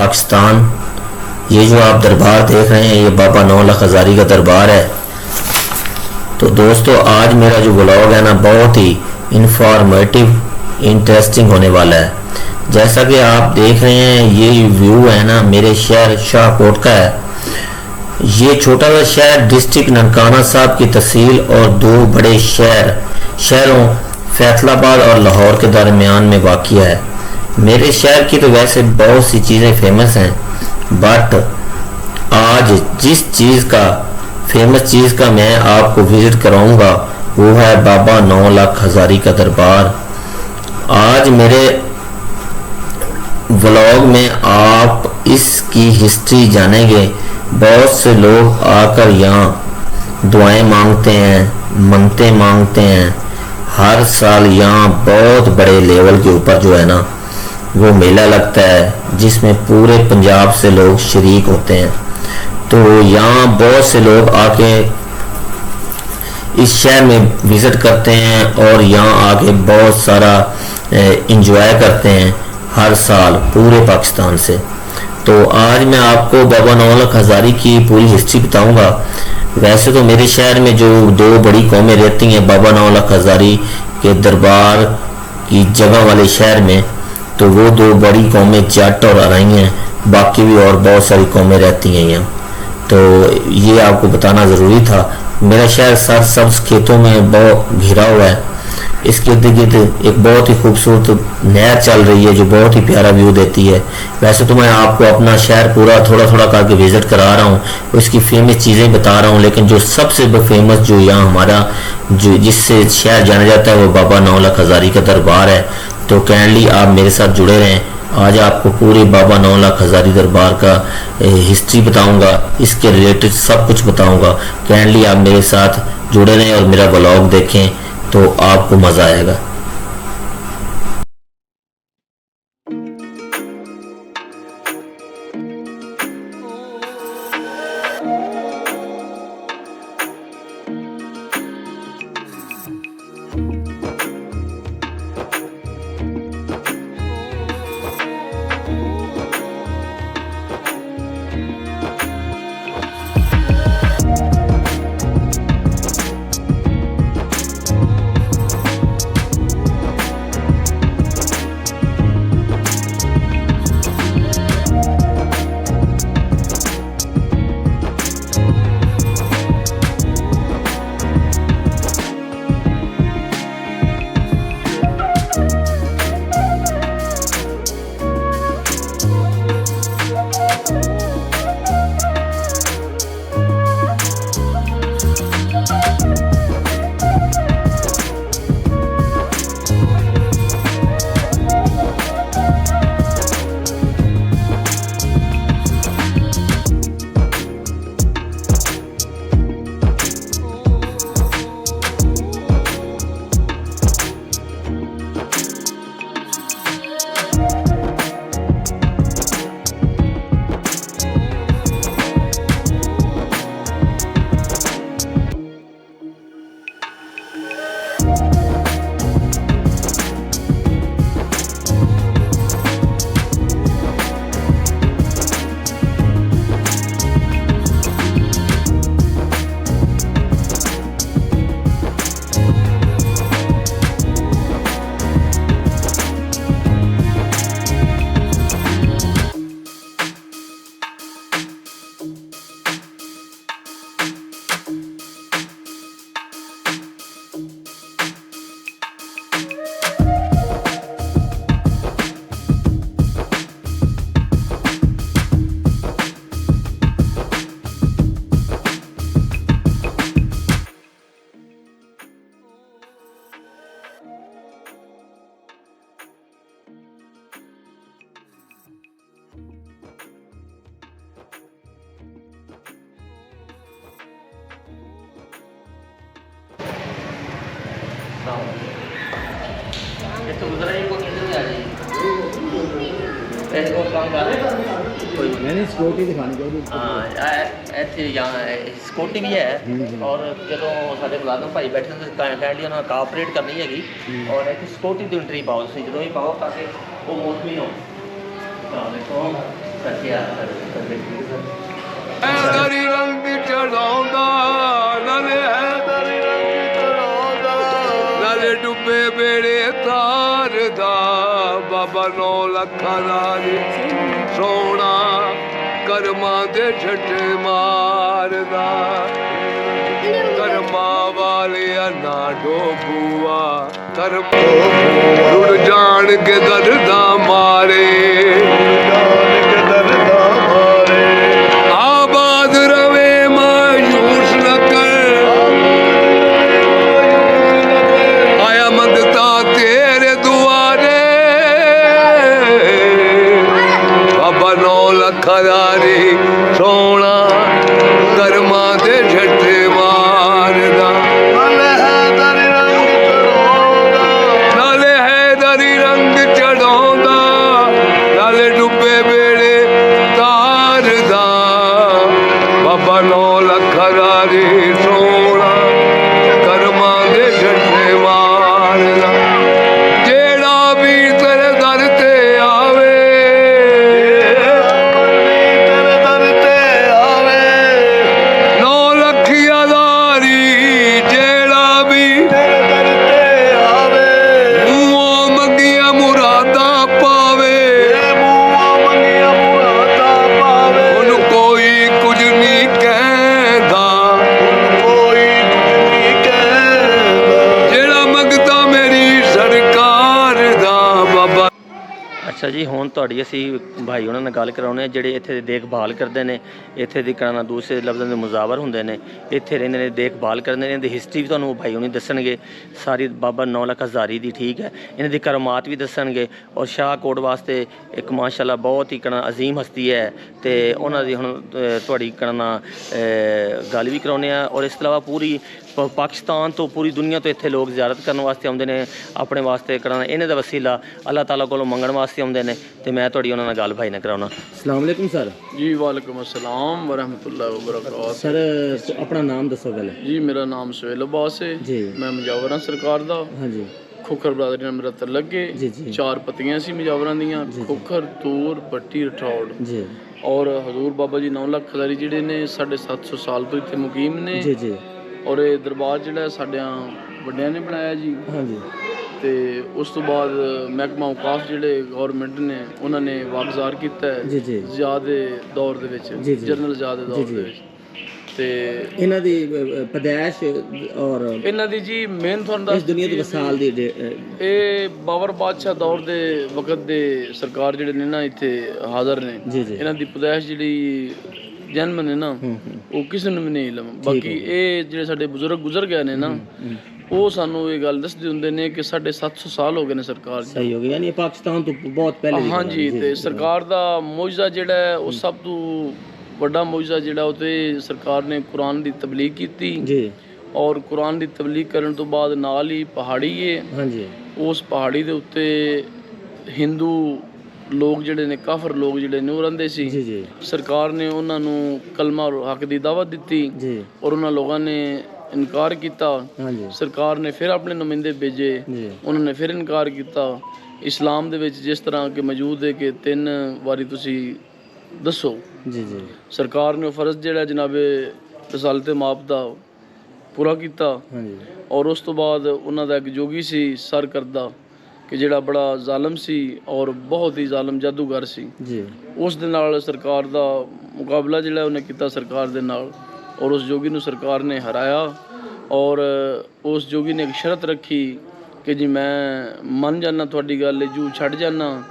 पाकिस्तान। ये जो आप दरबार देख रहे हैं ये बाबा 9 लाख हज़ारी का दरबार है। तो दोस्तों आज मेरा जो व्लॉग है ना बहुत ही इंफॉर्मेटिव इंटरेस्टिंग होने वाला है। जैसा कि आप देख रहे हैं ये व्यू है ना मेरे शहर शाहकोट का है। ये छोटा सा शहर डिस्ट्रिक्ट ननकाना साहब की तहसील और दो बड़े शहरों फैसलाबाद और लाहौर के दरमियान में वाक़िया है। मेरे शहर की तो वैसे बहुत सी चीज़ें फेमस हैं, बट आज जिस फेमस चीज़ का मैं आपको विज़िट कराऊंगा वो है बाबा 9 लाख हज़ारी का दरबार। आज मेरे व्लॉग में आप इसकी हिस्ट्री जानेंगे। बहुत से लोग आकर यहाँ दुआएं मांगते हैं, मन्नतें मांगते हैं। हर साल यहाँ बहुत बड़े लेवल के ऊपर जो है ना वो मेला लगता है जिसमें पूरे पंजाब से लोग शरीक होते हैं। तो यहाँ बहुत से लोग आके इस शहर में विज़िट करते हैं और यहाँ आके बहुत सारा इंजॉय करते हैं हर साल पूरे पाकिस्तान से। तो आज मैं आपको बाबा 9 लाख हज़ारी की पूरी हिस्ट्री बताऊंगा। वैसे तो मेरे शहर में जो दो बड़ी कौमें रहती हैं बाबा 9 लाख हज़ारी के दरबार की जगह वाले शहर में, तो वो दो बड़ी कौमें जट और अराई हैं। बाकी भी और बहुत सारी कौमें रहती हैं यहाँ। तो ये आपको बताना ज़रूरी था। मेरा शहर सरसब्ज़ खेतों में बहुत घिरा हुआ है। इसके इर्द गिर्द एक बहुत ही खूबसूरत नहर चल रही है जो बहुत ही प्यारा व्यू देती है। वैसे तो मैं आपको अपना शहर पूरा थोड़ा थोड़ा करके विज़िट करा रहा हूँ, उसकी फेमस चीज़ें बता रहा हूँ, लेकिन जो सबसे फेमस जो यहाँ हमारा जो जिससे शहर जाना जाता है वो बाबा 9 लाख हज़ारी का दरबार है। तो काइंडली आप मेरे साथ जुड़े रहें। आज आपको पूरे बाबा 9 लाख हज़ारी दरबार का हिस्ट्री बताऊंगा, इसके रिलेटेड सब कुछ बताऊंगा। काइंडली आप मेरे साथ जुड़े रहें और मेरा व्लॉग देखें तो आपको मज़ा आएगा। मैंने सिक्योरिटी दिखानी चाहिए। ਇੱਥੇ ਜਾਂ ਸਿਕਿਉਰਿਟੀ ਵੀ ਹੈ ਔਰ ਜਦੋਂ ਸਾਡੇ ਮੁਲਾਜ਼ਮ ਭਾਈ ਬੈਠੇ ਨੇ ਕਾਈਂਡਲੀ ਉਹਨਾਂ ਨਾਲ ਕਾਪਰੇਟ ਕਰਨੀ ਹੈਗੀ ਔਰ ਇੱਥੇ ਸਿਕਿਉਰਿਟੀ ਦੀ ਐਂਟਰੀ ਪਾਓ ਤੁਸੀਂ ਜਦੋਂ ਵੀ ਪਾਓ ਤਾਂ ਕਿ ਉਹ ਮੋਸਟਲੀ ਹੋ। ਤਾਂ ਦੇਖੋ हैदरी रंग चढ़ाउंदा नाले हैदरी रंग चढ़ाउंदा नाले डुबे बेड़े तारदा बाबा 9 लखां दा सोना करमां दे छट्टे मारदा करमा वाले ना डोबुआ करम रुड़ जान के दर्दा मारे आबाद रवे मायूस न कर आया मंगता तेरे दुआरे बाबा 9 लखां दा सोना करमां दे झट्टे मारदा नाले हैदरी रंग चढ़ाउंदा नाले डुबे बेड़े तारदा बाबा 9 लखां दा सोना करमां दे झट्टे मारदा जेड़ा भी तेरे दर ते आवे 9 लखिया दारी जेड़ा भी मुँहों मंगिया मुरादा पावे उन कोई कुछ नहीं कहदा जेड़ा मंगता मेरी सरकार दा बाबा। ਅੱਛਾ ਜੀ, ਹੁਣ ਤੁਹਾਡੀ ਅਸੀਂ ਭਾਈ ਉਹਨਾਂ ਨਾਲ ਗੱਲ ਕਰਾਉਂਦੇ ਹਾਂ ਜਿਹੜੇ ਇੱਥੇ ਦੀ ਦੇਖਭਾਲ ਕਰਦੇ ਨੇ। ਇੱਥੇ ਦੀ ਕਰਾਣਾ ਦੂਸਰੇ ਲਫ਼ਜ਼ਾਂ ਦੇ ਮੁਜ਼ਾਵਰ ਹੁੰਦੇ ਨੇ, ਇੱਥੇ ਰਹਿੰਦੇ ਨੇ, ਦੇਖਭਾਲ ਕਰਦੇ ਨੇ। ਇਹਦੀ ਹਿਸਟਰੀ ਵੀ ਤੁਹਾਨੂੰ ਭਾਈ ਉਹਨੇ ਦੱਸਣਗੇ ਸਾਰੀ, ਬਾਬਾ 9 ਲੱਖ ਹਜ਼ਾਰੀ ਦੀ, ਠੀਕ ਹੈ। ਇਹਨਾਂ ਦੀ ਕਰਮਾਤ ਵੀ ਦੱਸਣਗੇ। ਔਰ ਸ਼ਾਹਕੋਟ ਵਾਸਤੇ ਇੱਕ ਮਾਸ਼ਾਅੱਲਾ ਬਹੁਤ ਹੀ ਕਣਾ ਅਜ਼ੀਮ ਹਸਤੀ ਹੈ, ਅਤੇ ਉਹਨਾਂ ਦੀ ਹੁਣ ਤੁਹਾਡੀ ਕਣਾ ਗੱਲ ਵੀ ਕਰਾਉਂਦੇ ਹਾਂ। ਔਰ ਇਸ ਤੋਂ ਇਲਾਵਾ ਪੂਰੀ ਪਾਕਿਸਤਾਨ ਤੋਂ, ਪੂਰੀ ਦੁਨੀਆ ਤੋਂ ਇੱਥੇ ਲੋਕ ਜ਼ਿਆਰਤ ਕਰਨ ਵਾਸਤੇ ਆਉਂਦੇ ਨੇ, ਆਪਣੇ ਵਾਸਤੇ ਕਰਾਣਾ ਇਹਨਾਂ ਦਾ ਵਸੀਲਾ ਅੱਲਾਹ ਤਾਲਾ ਕੋਲੋਂ ਮੰਗਣ ਵਾਸਤੇ ਆਉਂਦੇ ਨੇ। ਅਤੇ ਮੈਂ ਤੁਹਾਡੀ ਉਹਨਾਂ ਨਾਲ ਗੱਲ ਭਾਈ ਨਾਲ ਕਰਾਉਣਾ। ਅਸਲਾਮ ਵਾਲੇਕੁਮ ਸਰ। ਜੀ ਵਾਲੇਕੁਮ अस्सलाम वरहमतुल्लाहि वबरकातुहू। ਸਰ ਆਪਣਾ ਨਾਮ ਦੱਸੋ ਪਹਿਲੇ। जी मेरा नाम सुहेल अब्बास है जी, मैं मुजावर हाँ सरकार दा। ਹਾਂਜੀ खोखर बरादरी नाल मेरा तलक है। जी जी 4 पत्तियां सी मुजावरां दियां, जी। खोखर, तूर, पट्टी, रठौड़। जी और हजूर बाबा जी 9 ਲੱਖ ਹਜ਼ਾਰੀ ਜਿਹੜੇ ਨੇ 750 ਸਾਲ ਤੋਂ ਇੱਥੇ ਮੁਕੀਮ ਨੇ। ਜੀ ਜੀ ਔਰ ਇਹ ਦਰਬਾਰ ਜਿਹੜਾ ਸਾਡਿਆਂ ਵੱਡਿਆਂ ਨੇ ਬਣਾਇਆ ਜੀ। ਹਾਂਜੀ ਤੇ ਉਸ ਤੋਂ ਬਾਅਦ ਮਹਿਕਮਾ ਔਕਾਫ ਜਿਹੜੇ ਗਵਰਨਮੈਂਟ ਨੇ ਉਹਨਾਂ ਨੇ ਵਾਗਜ਼ਾਰ ਕੀਤਾ ਹੈ ਜੀ ਜੀ ਜ਼ਿਆਦ ਦੇ ਦੌਰ ਦੇ ਵਿੱਚ, ਜੀ, ਜੀ। ਜਨਰਲ ਜ਼ਿਆਦ ਦੇ ਦੌਰ ਜੀ, ਦੇ ਜੀ। ਵਿੱਚ। ਤੇ ਇਹਨਾਂ ਦੀ ਪੈਦਾਇਸ਼ ਔਰ ਇਹਨਾਂ ਦੀ ਜੀ ਮੇਨ ਤੁਹਾਨੂੰ ਦੱਸ ਇਸ ਦੁਨੀਆ ਦੇ ਦਈਏ ਵਸਾਲ ਦੀ ਇਹ ਬਾਬਰ ਬਾਦਸ਼ਾਹ ਦੌਰ ਦੇ ਵਕਤ ਦੇ ਸਰਕਾਰ ਜਿਹੜੇ ਨੇ ਨਾ ਇੱਥੇ ਹਾਜ਼ਰ ਨੇ। ਜੀ ਜੀ ਇਹਨਾਂ ਦੀ ਪੈਦਾਇਸ਼ ਜਿਹੜੀ ਜਨਮ ਨੇ ਨਾ ਉਹ ਕਿਸੇ ਨੂੰ ਵੀ ਨਹੀਂ ਇਲਮ। ਬਾਕੀ ਇਹ ਜਿਹੜੇ ਸਾਡੇ ਬਜ਼ੁਰਗ ਗੁਜ਼ਰ ਗਏ ਨੇ ਨਾ ਉਹ ਸਾਨੂੰ ਇਹ ਗੱਲ ਦੱਸਦੇ ਹੁੰਦੇ ਨੇ ਕਿ 750 ਸਾਲ ਹੋ ਗਏ ਨੇ ਸਰਕਾਰ ਜੀ। ਸਹੀ ਹੋ ਗਿਆ, ਯਾਨੀ ਪਾਕਿਸਤਾਨ ਤੋਂ ਬਹੁਤ ਪਹਿਲੇ ਦੀ ਗੱਲ ਹੈ। ਹਾਂਜੀ, ਤੇ ਸਰਕਾਰ ਦਾ ਮੌਜਜ਼ਾ ਜਿਹੜਾ ਹੈ ਉਹ ਸਭ ਤੋਂ ਵੱਡਾ ਮੌਜਜ਼ਾ ਜਿਹੜਾ ਉਹ ਤੇ ਸਰਕਾਰ ਨੇ ਕੁਰਾਨ ਦੀ ਤਬਲੀਗ ਕੀਤੀ ਜੀ। ਔਰ ਕੁਰਾਨ ਦੀ ਤਬਲੀਗ ਕਰਨ ਤੋਂ ਬਾਅਦ ਨਾਲ ਹੀ ਪਹਾੜੀ ਹੈ, ਹਾਂਜੀ ਉਸ ਪਹਾੜੀ ਦੇ ਉੱਤੇ ਹਿੰਦੂ ਲੋਕ ਜਿਹੜੇ ਨੇ, ਕਾਫਰ ਲੋਕ ਜਿਹੜੇ ਨੇ ਉਹ ਰਹਿੰਦੇ ਸੀ। ਜੀ ਜੀ ਸਰਕਾਰ ਨੇ ਉਹਨਾਂ ਨੂੰ ਕਲਮਾ ਔਰ ਹੱਕ ਦੀ ਦਾਵਤ ਦਿੱਤੀ ਜੀ ਔਰ ਉਹਨਾਂ ਲੋਕਾਂ ਨੇ ਇਨਕਾਰ ਕੀਤਾ। ਹਾਂਜੀ ਸਰਕਾਰ ਨੇ ਫਿਰ ਆਪਣੇ ਨੁਮਾਇੰਦੇ ਭੇਜੇ, ਜੀ ਉਹਨਾਂ ਨੇ ਫਿਰ ਇਨਕਾਰ ਕੀਤਾ। ਇਸਲਾਮ ਦੇ ਵਿੱਚ ਜਿਸ ਤਰ੍ਹਾਂ ਕਿ ਮੌਜੂਦ ਹੈ ਕਿ 3 ਵਾਰੀ ਤੁਸੀਂ ਦੱਸੋ। ਜੀ ਜੀ ਸਰਕਾਰ ਨੇ ਉਹ ਫਰਜ਼ ਜਿਹੜਾ ਜਨਾਬੇ ਰਸਾਲਤ ਮਾਪ ਦਾ ਪੂਰਾ ਕੀਤਾ। ਹਾਂਜੀ ਔਰ ਉਸ ਤੋਂ ਬਾਅਦ ਉਹਨਾਂ ਦਾ ਇੱਕ ਜੋਗੀ ਸੀ ਸਰਕਰਦਾ ਕਿ ਜਿਹੜਾ ਬੜਾ ਜ਼ਾਲਮ ਸੀ ਔਰ ਬਹੁਤ ਹੀ ਜ਼ਾਲਮ ਜਾਦੂਗਰ ਸੀ। ਜੀ ਉਸ ਦੇ ਨਾਲ ਸਰਕਾਰ ਦਾ ਮੁਕਾਬਲਾ ਜਿਹੜਾ ਉਹਨੇ ਕੀਤਾ ਸਰਕਾਰ ਦੇ ਨਾਲ, ਔਰ ਉਸ ਜੋਗੀ ਨੂੰ ਸਰਕਾਰ ਨੇ ਹਰਾਇਆ। ਔਰ ਉਸ ਜੋਗੀ ਨੇ ਇੱਕ ਸ਼ਰਤ ਰੱਖੀ ਕਿ ਜੀ ਮੈਂ ਮੰਨ ਜਾਣਾ ਤੁਹਾਡੀ ਗੱਲ, ਜੂ ਛੱਡ ਜਾਣਾ,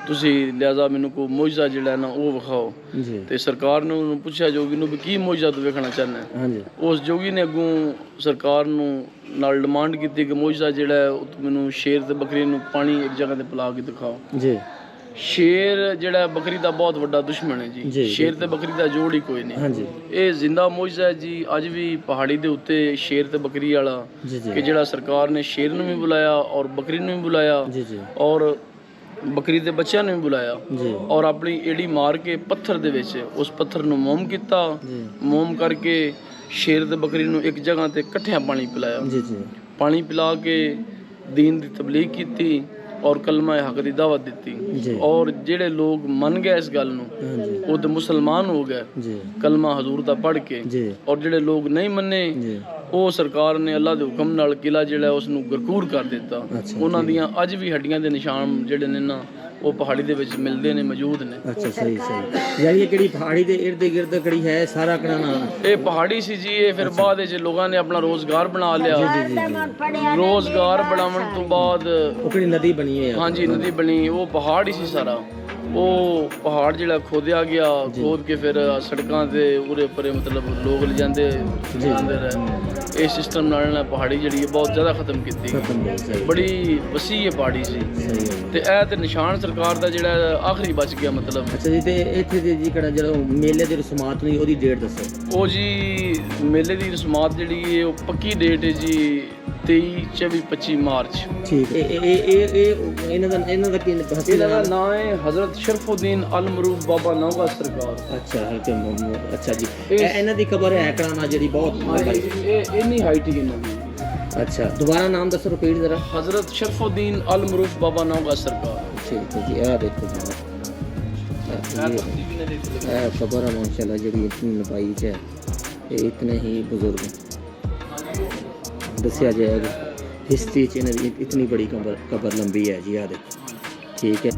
ਤੁਸੀਂ ਲਿਹਾਜ਼ਾ ਮੈਨੂੰ ਕੋਈ ਮੌਜਜ਼ਾ ਜਿਹੜਾ ਨਾ ਉਹ ਵਿਖਾਓ। ਜੀ ਤੇ ਸਰਕਾਰ ਨੇ ਉਹਨੂੰ ਪੁੱਛਿਆ ਜੋਗੀ ਨੂੰ ਵੀ ਕੀ ਮੌਜਜ਼ਾ ਤੂੰ ਵੇਖਣਾ ਚਾਹੁੰਦਾ ਹੈ। ਹਾਂਜੀ ਉਸ ਜੋਗੀ ਨੇ ਅੱਗੋਂ ਸਰਕਾਰ ਨੂੰ ਨਾਲ ਡਿਮਾਂਡ ਕੀਤੀ ਕਿ ਮੌਜਜ਼ਾ ਜਿਹੜਾ ਹੈ ਉਹ ਤੂੰ ਮੈਨੂੰ ਸ਼ੇਰ ਤੇ ਬੱਕਰੀ ਨੂੰ ਪਾਣੀ ਇੱਕ ਜਗ੍ਹਾ ਤੇ ਪਿਲਾ ਕੇ ਦਿਖਾਓ। ਜੀ ਸ਼ੇਰ ਜਿਹੜਾ ਬੱਕਰੀ ਦਾ ਬਹੁਤ ਵੱਡਾ ਦੁਸ਼ਮਣ ਹੈ ਜੀ, ਜੀ। ਸ਼ੇਰ ਤੇ ਬੱਕਰੀ ਦਾ ਜੋੜ ਹੀ ਕੋਈ ਨਹੀਂ। ਹਾਂਜੀ ਇਹ ਜ਼ਿੰਦਾ ਮੌਜਜ਼ਾ ਹੈ ਜੀ। ਅੱਜ ਵੀ ਪਹਾੜੀ ਦੇ ਉੱਤੇ ਸ਼ੇਰ ਤੇ ਬੱਕਰੀ ਵਾਲਾ ਜੀ ਜੀ ਕਿ ਜਿਹੜਾ ਸਰਕਾਰ ਨੇ ਸ਼ੇਰ ਨੂੰ ਵੀ ਬੁਲਾਇਆ ਔਰ ਬੱਕਰੀ ਨੂੰ ਵੀ ਬੁਲਾਇਆ ਜੀ ਜੀ ਔਰ ਬੱਕਰੀ ਦੇ ਬੱਚਿਆਂ ਨੂੰ ਵੀ ਬੁਲਾਇਆ ਜੀ ਔਰ ਆਪਣੀ ਏੜੀ ਮਾਰ ਕੇ ਪੱਥਰ ਦੇ ਵਿੱਚ ਉਸ ਪੱਥਰ ਨੂੰ ਮੋਮ ਕੀਤਾ। ਜੀ ਮੋਮ ਕਰਕੇ ਸ਼ੇਰ ਤੇ ਬੱਕਰੀ ਨੂੰ ਇੱਕ ਜਗ੍ਹਾ ਤੇ ਇਕੱਠਿਆਂ ਪਾਣੀ ਪਿਲਾਇਆ। ਜੀ ਜੀ ਪਾਣੀ ਪਿਲਾ ਕੇ ਦੀਨ ਦੀ ਤਬਲੀਗ ਕੀਤੀ और कलमा हक की दावत दी और जेड़े लोग मन गए इस गल नूं वो तो मुसलमान हो गए कलमा हजूर दा पढ़ के और जेड़े लोग नहीं मन्ने वो सरकार ने अल्लाह दे हुक्म नाल किला जेड़ा उसनूं गरकूर कर दिता। उन्हां दियां अज भी हड्डियां दे निशान जेड़े ने ना वो पहाड़ी दे विच मिलदे ने मौजूद ने। अच्छा सही सही यानी ये किहड़ी पहाड़ी दे इर्द गिर्द कड़ी है सारा कड़ाना ये पहाड़ी सी जी ये फिर बाद विच लोगों ने अपना रोजगार बना लिया। रोजगार बनावन तो बाद ओकड़ी नदी बनी है। हाँ जी नदी बनी वो पहाड़ ही सी सारा वो पहाड़ जिहड़ा खोदिया गया खोद के फिर सड़कां ते उरे परे मतलब लोग ले जांदे रहे। ये सिस्टम नाल पहाड़ी जिहड़ी है बहुत ज़्यादा खत्म कीती बड़ी वसी है पहाड़ी सी ते ए ते निशान सरकार दा जिहड़ा आखिरी बच गया मतलब। अच्छा जी ते इत्थे दे जी कड़ा जड़ा मेले दी रस्मात नहीं ओदी डेट दसो। ਉਹ ਜੀ ਮੇਲੇ ਦੀ ਰਸਮਾਤ ਜਿਹੜੀ ਹੈ ਉਹ ਪੱਕੀ ਡੇਟ ਹੈ ਜੀ 23 24 25 ਮਾਰਚ। ਠੀਕ ਹੈ ਇਹ ਇਹਨਾਂ ਦਾ ਕੀ ਇਹਨਾਂ ਦਾ ਨਾਮ ਹੈ ਹਜ਼ਰਤ ਸ਼ਰਫੁਦੀਨ ਅਲ ਮਰੂਫ ਬਾਬਾ ਨੌਗਾ ਸਰਕਾਰ। ਅੱਛਾ ਹਲਕੇ ਅੱਛਾ ਜੀ ਇਹਨਾਂ ਦੀ ਖਬਰ ਹੈ ਕਰਾਣਾ ਜਿਹੜੀ ਬਹੁਤ ਇਹ ਇੰਨੀ ਹਾਈਟ ਹੀ ਇਹਨਾਂ ਦੀ। अच्छा दोबारा नाम दसो रिपीट जरा। हजरत शरफुद्दीन अल मरूफ बाबा नौगा सरकार। ठीक है जी आ देखो जी खबर है माशाल्लाह जी इतनी लंबाई है ये इतने ही बुजुर्ग दसिया जाएगा हिस्ट्री च इतनी बड़ी कबर लंबी है जी आ देखो। ठीक है।